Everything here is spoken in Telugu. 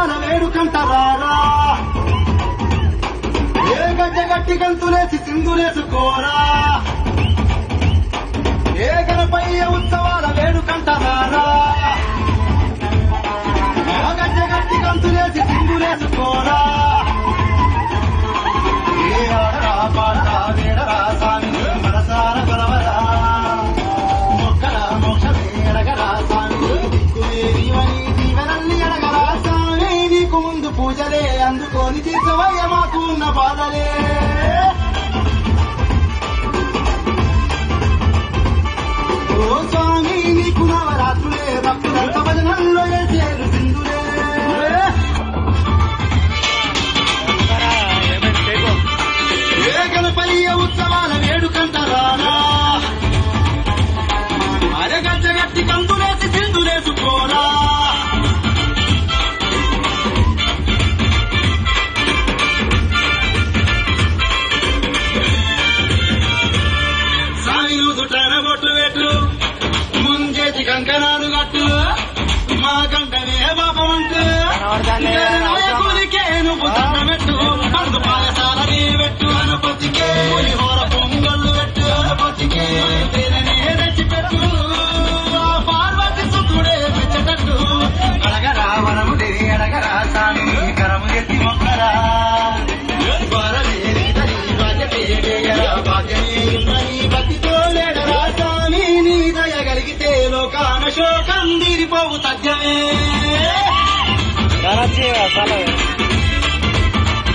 ఉత్సవాల వేడుకంటరారా ఏ గడ్డ గట్టి గంతులేసి సింధులేసుకోరా ఏ గణపయ్య ఉత్సవాల వేడుకంటరారా ఆ గడ్డ గట్టి గంతులేసి సింధులేసుకోరా ఏ ఆడరా పాడరా వేడరా సామి మనసార కొలవరా మొక్కల మోక్షమే అడగరా సామి దిక్కులేనివని దీవెనల్ని అడగరా సామి నీకు ముందు పూజలే అందుకోని తీర్చవయ్య మాకు ఉన్న బాధలే ఓ స్వామి నీకు నవరాత్రులే భక్తులంత భజనల్లో చేరు సింధులే ఏ గణపయ్య ఉత్సవాల వేడుకంటరానా అరగజ్జ గట్టి కందులేసి సింధులేసుకోరా సామి నుదుటన బొట్టు పెట్టు ముంజేతి కంకణాలు కట్టు మా కంటనే పాపమంటూ నువ్వు పెట్టు పండు పాయసాల నీ పెట్టు అనుపతికే హోర పొంగళ్ళు పెట్టు అనుపతికే తెచ్చి పెట్టు పార్వతి సుతుడే పెంచటట్టు అడగరా వరముడే అడగరా సామి కరము ఎత్తి మొక్కరా భక్తితోలేడరా సామి నీ దయ కలిగితే లోకాన శోకం తీరిపోవు సత్యమే